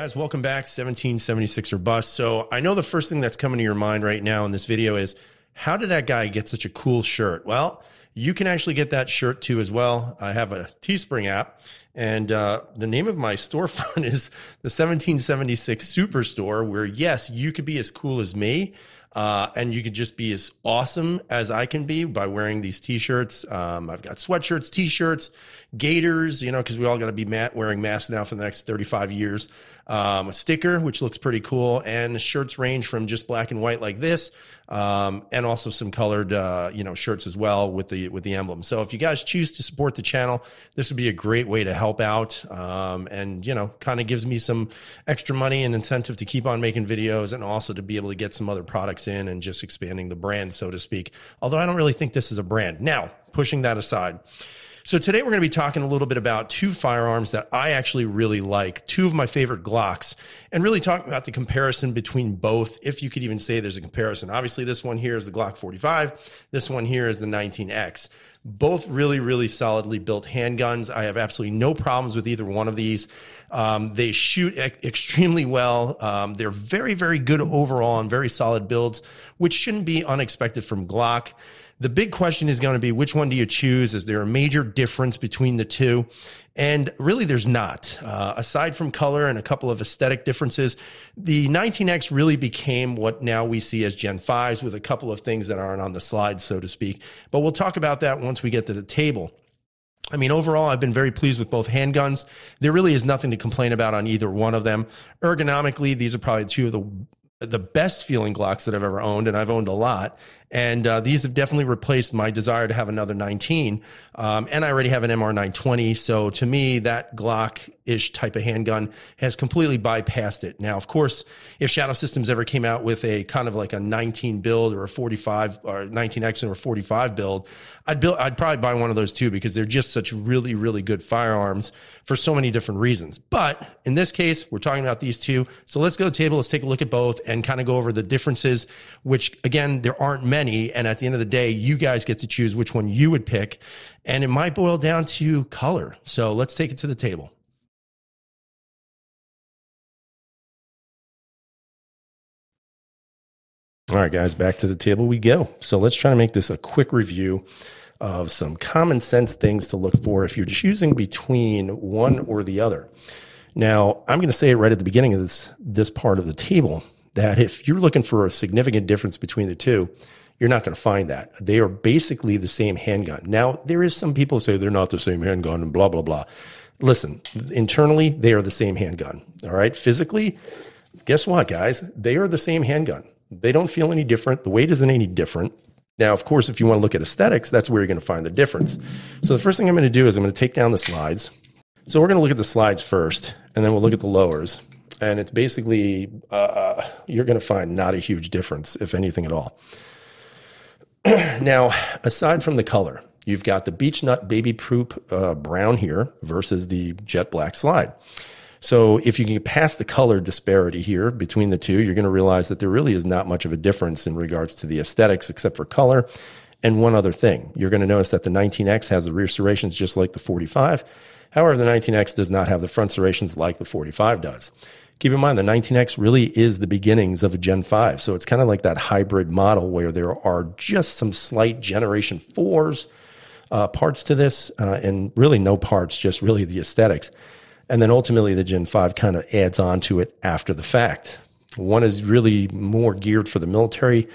Guys, welcome back. 1776 or bust. So I know the first thing that's coming to your mind right now in this video is, how did that guy get such a cool shirt? Well, you can actually get that shirt too as well. I have a Teespring app, and the name of my storefront is the 1776 Superstore, where yes, you could be as cool as me. And you could just be as awesome as I can be by wearing these t-shirts. I've got sweatshirts, t-shirts, gaiters, you know, because we all got to be wearing masks now for the next 35 years. A sticker, which looks pretty cool. And the shirts range from just black and white like this, and also some colored, shirts as well with the emblem. So if you guys choose to support the channel, this would be a great way to help out. And, you know, kind of gives me some extra money and incentive to keep on making videos, and also to be able to get some other products in and just expanding the brand, so to speak. Although I don't really think this is a brand. Now, pushing that aside. So today we're going to be talking a little bit about two firearms that I actually really like, two of my favorite Glocks, and really talking about the comparison between both, if you could even say there's a comparison. Obviously, this one here is the Glock 45. This one here is the 19X. Both really, really solidly built handguns. I have absolutely no problems with either one of these. They shoot extremely well. They're very, very good overall and very solid builds, which shouldn't be unexpected from Glock. The big question is going to be, which one do you choose? Is there a major difference between the two? And really, there's not. Aside from color and a couple of aesthetic differences, the 19X really became what now we see as Gen 5s, with a couple of things that aren't on the slide, so to speak. But we'll talk about that once we get to the table. I mean, overall, I've been very pleased with both handguns. There really is nothing to complain about on either one of them. Ergonomically, these are probably two of the best feeling Glocks that I've ever owned, and I've owned a lot. And these have definitely replaced my desire to have another 19. And I already have an MR920. So to me, that Glock-ish type of handgun has completely bypassed it. Now, of course, if Shadow Systems ever came out with a kind of like a 19 build or a 45 or 19X or a 45 build, I'd probably buy one of those too, because they're just such really, really good firearms for so many different reasons. But in this case, we're talking about these two. So let's go to the table. Let's take a look at both and kind of go over the differences, which again, there aren't many. And at the end of the day, you guys get to choose which one you would pick. And it might boil down to color. So let's take it to the table. All right, guys, back to the table we go. So let's try to make this a quick review of some common sense things to look for if you're choosing between one or the other. Now, I'm going to say it right at the beginning of this part of the table, that if you're looking for a significant difference between the two, you're not going to find that. They are basically the same handgun. Now, there is some people who say they're not the same handgun and blah, blah, blah. Listen, internally, they are the same handgun. All right. Physically, guess what, guys? They are the same handgun. They don't feel any different. The weight isn't any different. Now, of course, if you want to look at aesthetics, that's where you're going to find the difference. So the first thing I'm going to do is I'm going to take down the slides. So we're going to look at the slides first, and then we'll look at the lowers. And it's basically, you're going to find not a huge difference, if anything at all. Now, aside from the color, you've got the Beech Nut Baby Poop brown here versus the jet black slide. So if you can get past the color disparity here between the two, you're going to realize that there really is not much of a difference in regards to the aesthetics, except for color. And one other thing, you're going to notice that the 19X has the rear serrations just like the 45. However, the 19X does not have the front serrations like the 45 does. Keep in mind, the 19X really is the beginnings of a Gen 5. So it's kind of like that hybrid model where there are just some slight Generation 4s parts to this, and really no parts, just really the aesthetics. And then ultimately the Gen 5 kind of adds on to it after the fact. One is really more geared for the military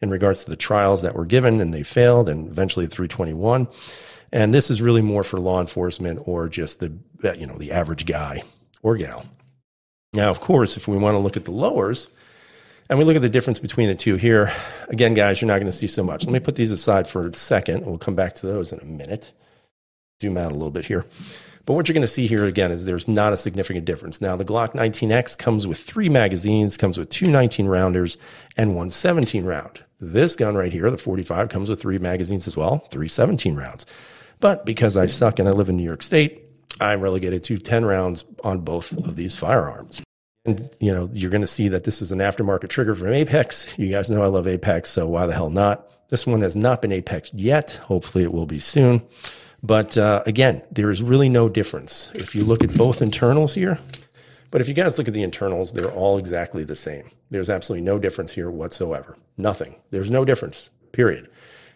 in regards to the trials that were given and they failed, and eventually the 321. And this is really more for law enforcement or just the average guy or gal. Now, of course, if we want to look at the lowers and we look at the difference between the two here, again, guys, you're not going to see so much. Let me put these aside for a second. We'll come back to those in a minute. Zoom out a little bit here. But what you're going to see here again is there's not a significant difference. Now, the Glock 19X comes with 3 magazines, comes with 2 19 rounders and 1 17 round. This gun right here, the 45, comes with 3 magazines as well, 3 17 rounds. But because I suck and I live in New York State, I'm relegated to 10 rounds on both of these firearms. And, you know, you're going to see that this is an aftermarket trigger from Apex. You guys know I love Apex, so why the hell not? This one has not been Apexed yet. Hopefully it will be soon. But again, there is really no difference. If you look at both internals here, But if you guys look at the internals, they're all exactly the same. There's absolutely no difference here whatsoever. Nothing. There's no difference, period.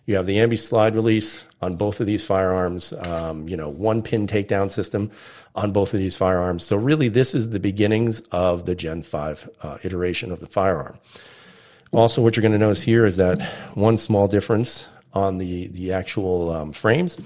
You have the ambi slide release on both of these firearms, one pin takedown system on both of these firearms. So really, this is the beginnings of the Gen 5 iteration of the firearm. Also, what you're going to notice here is that one small difference on the actual frames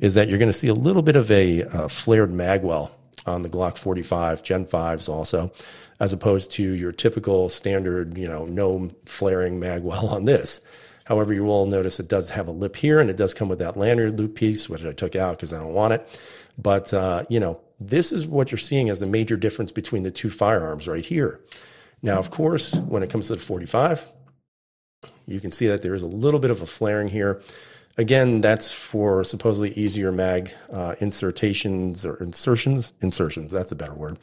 is that you're going to see a little bit of a flared magwell on the Glock 45 Gen 5s also, as opposed to your typical standard, no flaring magwell on this. However, you will notice it does have a lip here, and it does come with that lanyard loop piece, which I took out because I don't want it. But, this is what you're seeing as a major difference between the two firearms right here. Now, of course, when it comes to the 45, you can see that there is a little bit of a flaring here. Again, that's for supposedly easier mag insertions, that's a better word.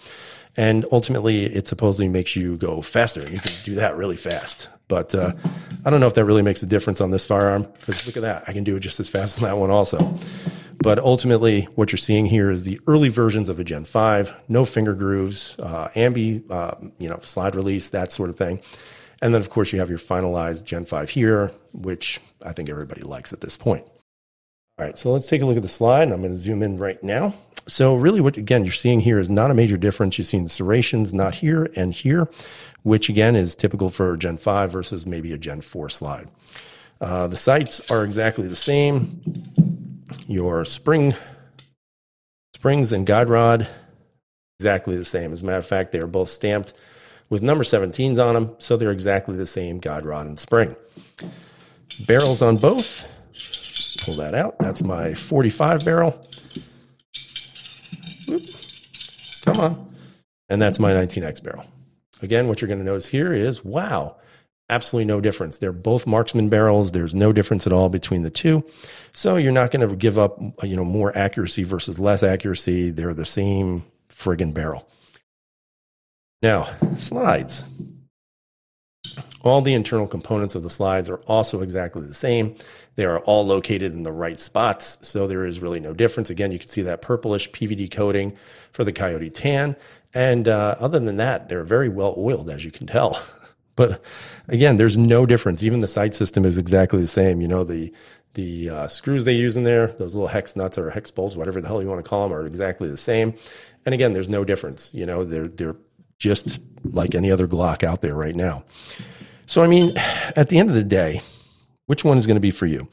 And ultimately, it supposedly makes you go faster, and you can do that really fast. But I don't know if that really makes a difference on this firearm, because look at that. I can do it just as fast on that one also. But ultimately, what you're seeing here is the early versions of a Gen 5, no finger grooves, ambi, slide release, that sort of thing. And then, of course, you have your finalized Gen 5 here, which I think everybody likes at this point. All right, so let's take a look at the slide. I'm going to zoom in right now. So really what, again, you're seeing here is not a major difference. You're seeing the serrations not here and here, which, again, is typical for Gen 5 versus maybe a Gen 4 slide. The sights are exactly the same. Your springs and guide rod, exactly the same. As a matter of fact, they are both stamped with number 17s on them, so they're exactly the same guide rod and spring. Barrels on both. Pull that out. That's my 45 barrel. Whoop. Come on. And that's my 19X barrel. Again, what you're going to notice here is, wow, absolutely no difference. They're both marksman barrels. There's no difference at all between the two. So you're not going to give up, more accuracy versus less accuracy. They're the same friggin' barrel. Now, slides. All the internal components of the slides are also exactly the same. They are all located in the right spots, so there is really no difference. Again, you can see that purplish PVD coating for the Coyote Tan. And other than that, they're very well oiled, as you can tell. But again, there's no difference. Even the sight system is exactly the same. The screws they use in there, those little hex nuts or hex bolts, whatever the hell you want to call them, are exactly the same. And again, there's no difference. They're just like any other Glock out there right now. So, at the end of the day, which one is going to be for you?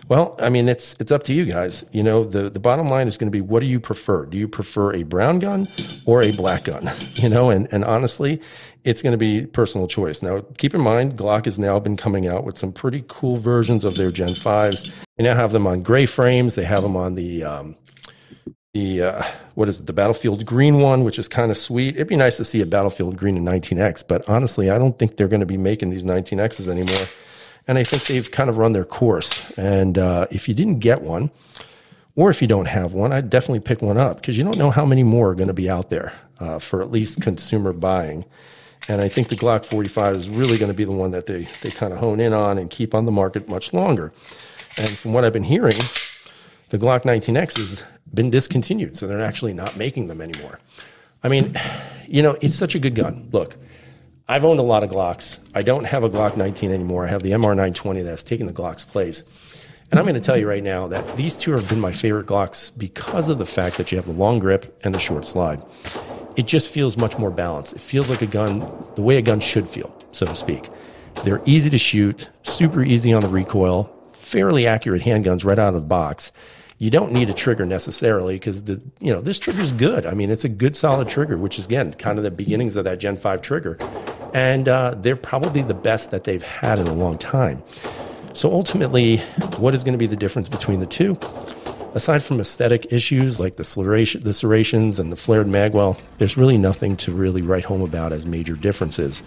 Well, it's up to you guys. The bottom line is going to be, what do you prefer? Do you prefer a brown gun or a black gun? And honestly, it's going to be personal choice. Now, keep in mind, Glock has now been coming out with some pretty cool versions of their Gen 5s. They now have them on gray frames. They have them on the Battlefield green one, which is kind of sweet. It'd be nice to see a Battlefield green in 19X, but honestly, I don't think they're going to be making these 19Xs anymore. And I think they've kind of run their course. And if you didn't get one, or if you don't have one, I'd definitely pick one up, because you don't know how many more are going to be out there for at least consumer buying. And I think the Glock 45 is really going to be the one that they kind of hone in on and keep on the market much longer. And from what I've been hearing, the Glock 19X has been discontinued, so they're actually not making them anymore. It's such a good gun. Look, I've owned a lot of Glocks. I don't have a Glock 19 anymore. I have the MR920 that's taken the Glock's place. And I'm going to tell you right now that these two have been my favorite Glocks because of the fact that you have the long grip and the short slide. It just feels much more balanced. It feels like a gun, the way a gun should feel, so to speak. They're easy to shoot, super easy on the recoil, fairly accurate handguns right out of the box. You don't need a trigger necessarily, because this trigger is good. It's a good solid trigger, which is, again, kind of the beginnings of that Gen 5 trigger. And they're probably the best that they've had in a long time. So ultimately, what is going to be the difference between the two? Aside from aesthetic issues like the serrations and the flared magwell, there's really nothing to really write home about as major differences.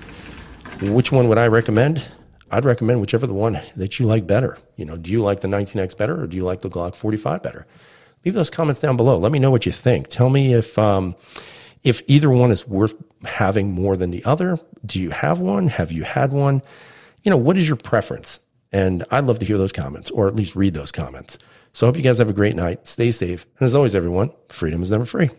Which one would I recommend? I'd recommend whichever the one that you like better. Do you like the 19X better, or do you like the Glock 45 better? Leave those comments down below. Let me know what you think. Tell me if either one is worth having more than the other. Do you have one? Have you had one? What is your preference? And I'd love to hear those comments, or at least read those comments. So I hope you guys have a great night. Stay safe. And as always, everyone, freedom is never free.